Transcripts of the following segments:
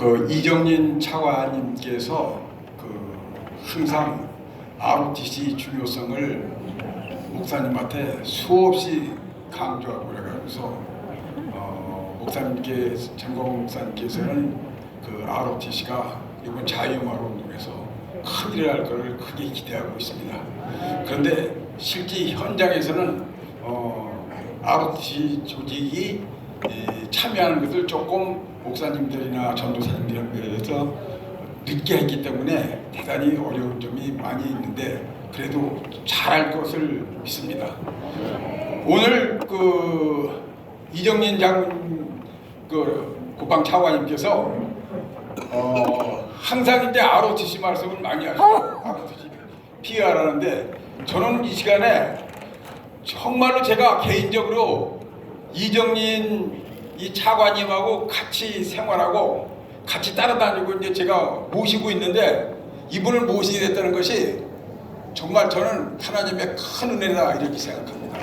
그 이정린 차관님께서 항상 ROTC 중요성을 목사님한테 수없이 강조하고 그래가지고서 전광훈 목사님께서는 그 ROTC가 이번 자유영화로 운동에서 큰일을 할 것을 크게 기대하고 있습니다. 그런데 실제 현장에서는 ROTC 조직이 참여하는 것을 조금 목사님들이나 전도사님들에 비해서 늦게 했기 때문에 대단히 어려운 점이 많이 있는데 그래도 잘할 것을 믿습니다. 오늘 이정린 장군 국방 차관님께서 항상 이제 ROTC 말씀을 많이 하시고 ROTC 피하라는데 저는 이 시간에 정말로 제가 개인적으로 이정린 이 차관님하고 같이 생활하고 같이 따라다니고 이제 제가 모시고 있는데 이분을 모시게 됐다는 것이 정말 저는 하나님의 큰 은혜다 이렇게 생각합니다.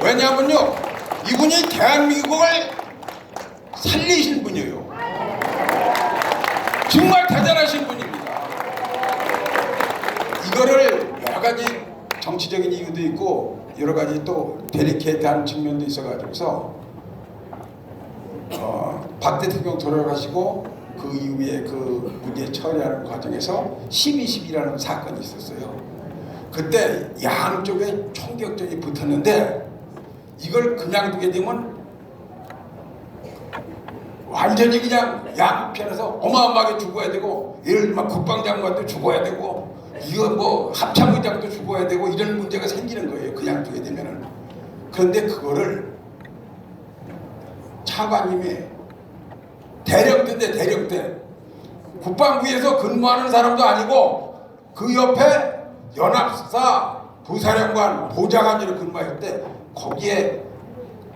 왜냐하면요, 이분이 대한민국을 살리신 분이에요. 정말 대단하신 분입니다. 이거를 여러 가지 정치적인 이유도 있고 여러 가지 또 데리케이트한 측면도 있어가지고서 박 대통령 돌아가시고 그 이후에 그 문제 처리하는 과정에서 12.12라는 사건이 있었어요. 그때 양쪽에 총격전이 붙었는데 이걸 그냥 두게 되면 완전히 그냥 양편에서 어마어마하게 죽어야 되고 예를 들면 국방장관도 죽어야 되고 이거 뭐 합참의장도 죽어야 되고 이런 문제가 생기는 거예요. 그냥 두게 되면은. 그런데 그거를 차관님이 대령대인데 대령대 국방부에서 근무하는 사람도 아니고 그 옆에 연합사 부사령관 보좌관으로 근무할 때 거기에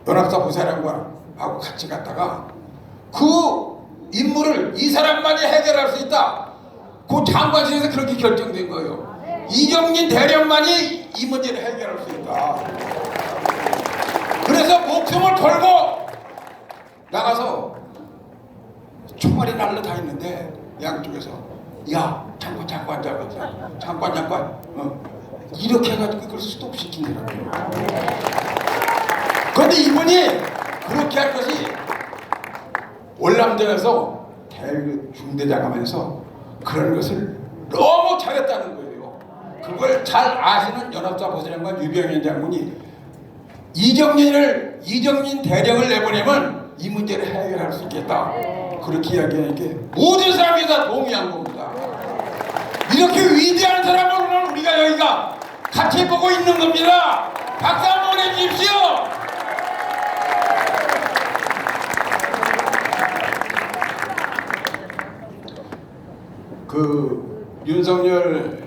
연합사 부사령관하고 같이 갔다가 그 임무를 이 사람만이 해결할 수 있다. 그 장관실에서 그렇게 결정된 거예요. 이정린 대령만이 이 문제를 해결할 수 있다. 그래서 목숨을 걸고 나가서 총알이 날라다니는데 양쪽에서 야 장관 이렇게 해가지고 그걸 스톱시키더라고요. 그런데 이분이 그렇게 할 것이 월남전에서 중대장 하면서 그런 것을 너무 잘했다는 거예요. 그걸 잘 아시는 연합사 보사령관 유병현 장군이 이정린 대령을 내보내면 이 문제를 해결할 수 있겠다. 그렇게 이야기하니까 모든 사람이 다 동의한 겁니다. 이렇게 위대한 사람을 우리가 여기가 같이 보고 있는 겁니다. 박수 한번 보내주십시오. 윤석열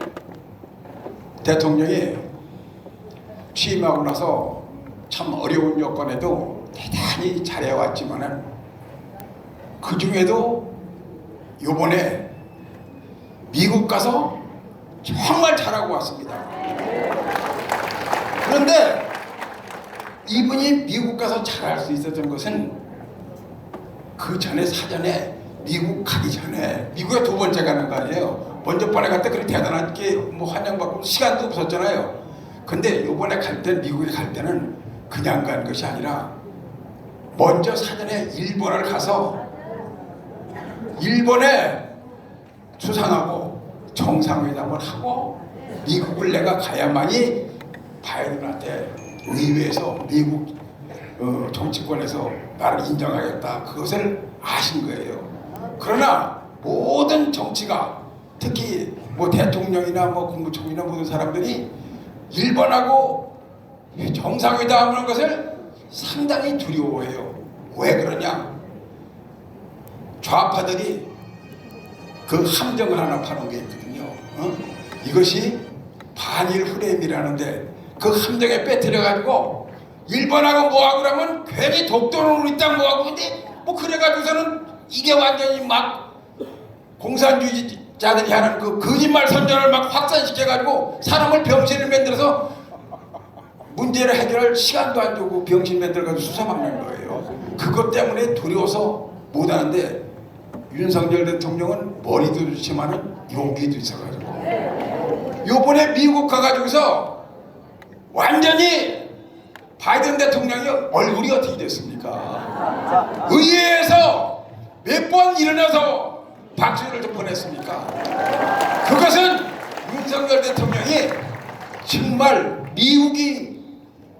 대통령이 취임하고 나서 참 어려운 여건에도 대단히 잘해왔지만은 그 중에도 요번에 미국 가서 정말 잘하고 왔습니다. 그런데 이분이 미국 가서 잘할 수 있었던 것은 그 전에 사전에 미국 가기 전에 미국에 두 번째 가는 거 아니에요. 먼저 번에 갈 때 그렇게 대단하게 뭐 환영받고 시간도 없었잖아요. 근데 요번에 갈 때 미국에 갈 때는 그냥 간 것이 아니라 먼저 사전에 일본을 가서 일본에 수상하고 정상회담을 하고 미국을 내가 가야만이 바이든한테 의회에서 미국 정치권에서 나를 인정하겠다 그것을 아신 거예요. 그러나 모든 정치가 특히 뭐 대통령이나 뭐 국무총리나 모든 사람들이 일본하고 정상회담하는 것을 상당히 두려워해요. 왜 그러냐? 좌파들이 그 함정을 하나 파는 게 있거든요. 이것이 반일 프레임이라는데 그 함정에 빼뜨려가지고 일본하고 뭐하고 그러면 괜히 독도는 우리 땅 뭐하고 근데 뭐 그래가지고서는 이게 완전히 막 공산주의자들이 하는 그 거짓말 선전을 막 확산시켜가지고 사람을 병신을 만들어서 문제를 해결할 시간도 안 주고 병신 만들어가지고 수사받는 거예요. 그것 때문에 두려워서 못하는데 윤석열 대통령은 머리도 좋지만은 용기도 있어가지고 요번에 미국 가가지고서 완전히 바이든 대통령이 얼굴이 어떻게 됐습니까? 의회에서 몇 번 일어나서 박수를 좀 보냈습니까? 그것은 윤석열 대통령이 정말 미국이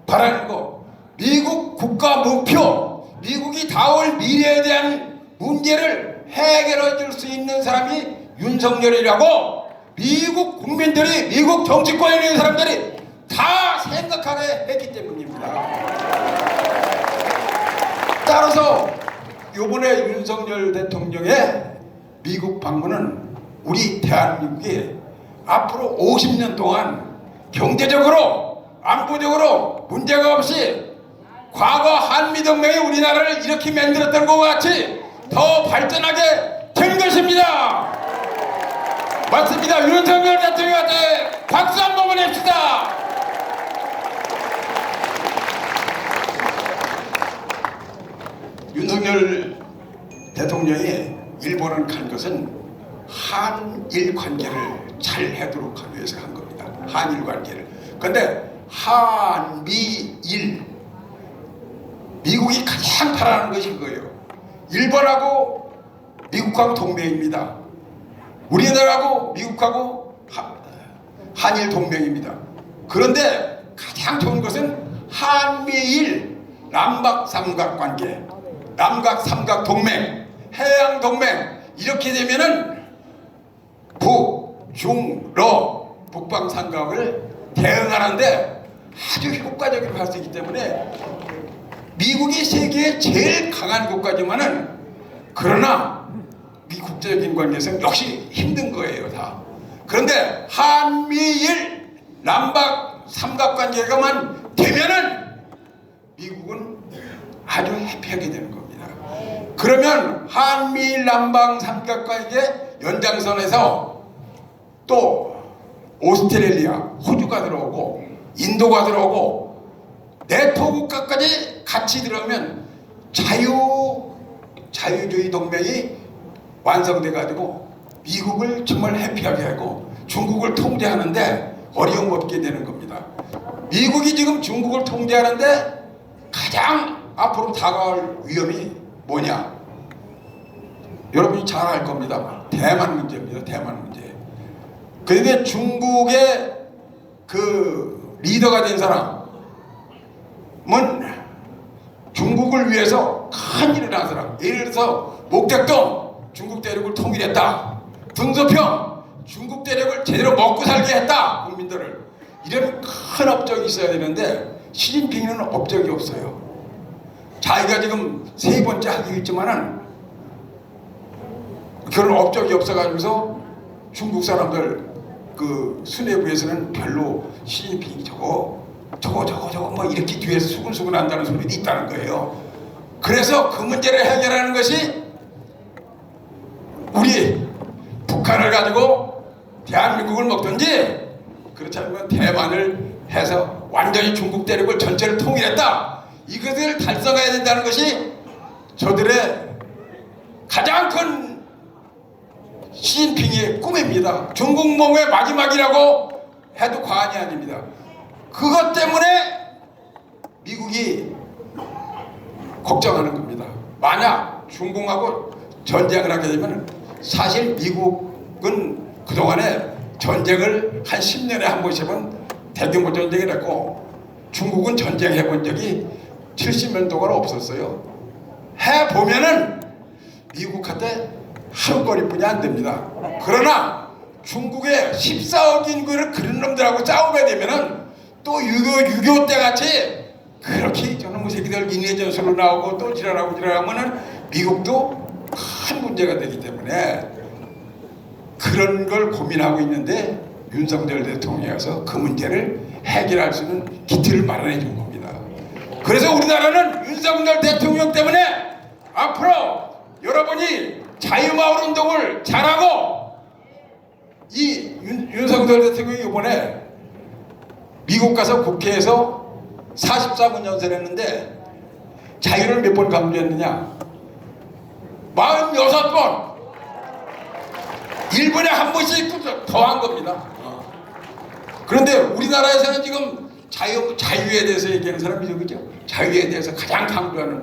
바라는 거, 미국 국가 목표, 미국이 다올 미래에 대한 문제를 해결해 줄 수 있는 사람이 윤석열이라고 미국 국민들이, 미국 정치권에 있는 사람들이 다 생각하게 했기 때문입니다. 따라서 이번에 윤석열 대통령의 미국 방문은 우리 대한민국이 앞으로 50년 동안 경제적으로 안보적으로 문제가 없이 과거 한미동맹이 우리나라를 이렇게 만들었던 것과 같이 더 발전하게 된 것입니다. 맞습니다. 윤석열 대통령한테 박수 한번 보냅시다. 윤석열 대통령이 일본을 간 것은 한일 관계를 잘 하도록 하기 위해서 한 겁니다. 한일 관계를. 그런데 한미일, 미국이 가장 바라는 것이 그거예요. 일본하고 미국하고 동맹입니다. 우리나라하고 미국하고 한일 동맹입니다. 그런데 가장 좋은 것은 한미일 남북삼각관계, 남북삼각동맹, 해양동맹, 이렇게 되면은 북, 중, 러, 북방삼각을 대응하는데 아주 효과적으로 할 수 있기 때문에 미국이 세계에 제일 강한 국가지만은 그러나 미 국제적인 관계에서 역시 힘든 거예요, 다. 그런데 한미일 남북 삼각관계가만 되면은 미국은 아주 해피하게 되는 겁니다. 그러면 한미일 남북 삼각관계 연장선에서 또 오스트레일리아, 호주가 들어오고 인도가 들어오고 네토 국가까지 같이 들어오면 자유주의 동맹이 완성돼 가지고 미국을 정말 해피하게 하고 중국을 통제하는데 어려움 없게 되는 겁니다. 미국이 지금 중국을 통제하는데 가장 앞으로 다가올 위험이 뭐냐? 여러분이 잘 알 겁니다. 대만 문제입니다. 대만 문제. 그런데 중국의 그 리더가 된 사람은 중국을 위해서 큰 일을 한 사람. 예를 들어서 목택동 중국 대륙을 통일했다. 등소평 중국 대륙을 제대로 먹고 살게 했다. 국민들을. 이런 큰 업적이 있어야 되는데 시진핑은 업적이 없어요. 자기가 지금 세 번째 하기로 했지만은 그런 업적이 없어가지고서 중국 사람들 그 수뇌부에서는 별로 시진핑이 저거 뭐 이렇게 뒤에서 수근수근 한다는 소리도 있다는 거예요. 그래서 그 문제를 해결하는 것이 우리 북한을 가지고 대한민국을 먹든지 그렇지 않으면 대만을 해서 완전히 중국 대륙을 전체를 통일했다. 이것을 달성해야 된다는 것이 저들의 가장 큰 시진핑의 꿈입니다. 중국몽의 마지막이라고 해도 과언이 아닙니다. 그것 때문에 미국이 걱정하는 겁니다. 만약 중국하고 전쟁을 하게 되면 사실 미국은 그동안에 전쟁을 한 10년에 한 번씩은 대규모 전쟁을 했고 중국은 전쟁해 본 적이 70년 동안 없었어요. 해보면은 미국한테 하루거리뿐이 안 됩니다. 그러나 중국의 14억 인구를 그런 놈들하고 싸우게 되면은 또 6.25 때 같이 그렇게 저놈의 새끼들 인해전술로 나오고 또 지랄하면은 미국도 큰 문제가 되기 때문에 그런 걸 고민하고 있는데 윤석열 대통령이 와서 그 문제를 해결할 수 있는 기틀을 마련해 준 겁니다. 그래서 우리나라는 윤석열 대통령 때문에 앞으로 여러분이 자유마을 운동을 잘하고 이 윤석열 대통령이 이번에 미국 가서 국회에서 44분 연설을 했는데 자유를 몇 번 강조했느냐? 46번 1분에 한 번씩 더한 겁니다. 그런데 우리나라에서는 지금 자유에 대해서 얘기하는 사람이죠, 그죠? 자유에 대해서 가장 강조하는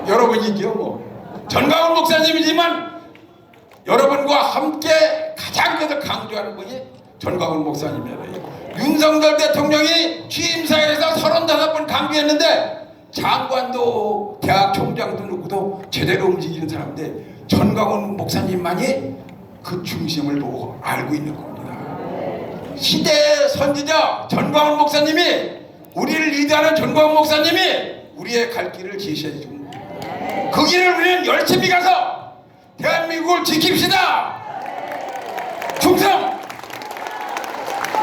여러분이죠, 뭐. 전광훈 목사님이지만 여러분과 함께 가장 강조하는 분이 전광훈 목사님이에요. 윤석열 대통령이 취임사에서 35번 강조했는데 장관도 대학 총장도 누구도 제대로 움직이는 사람인데 전광훈 목사님만이 그 중심을 보고 알고 있는 겁니다. 시대의 선지자 전광훈 목사님이, 우리를 리드하는 전광훈 목사님이 우리의 갈 길을 제시해 줍니다. 그 길을 우리는 열심히 가서 대한민국을 지킵시다. 충성!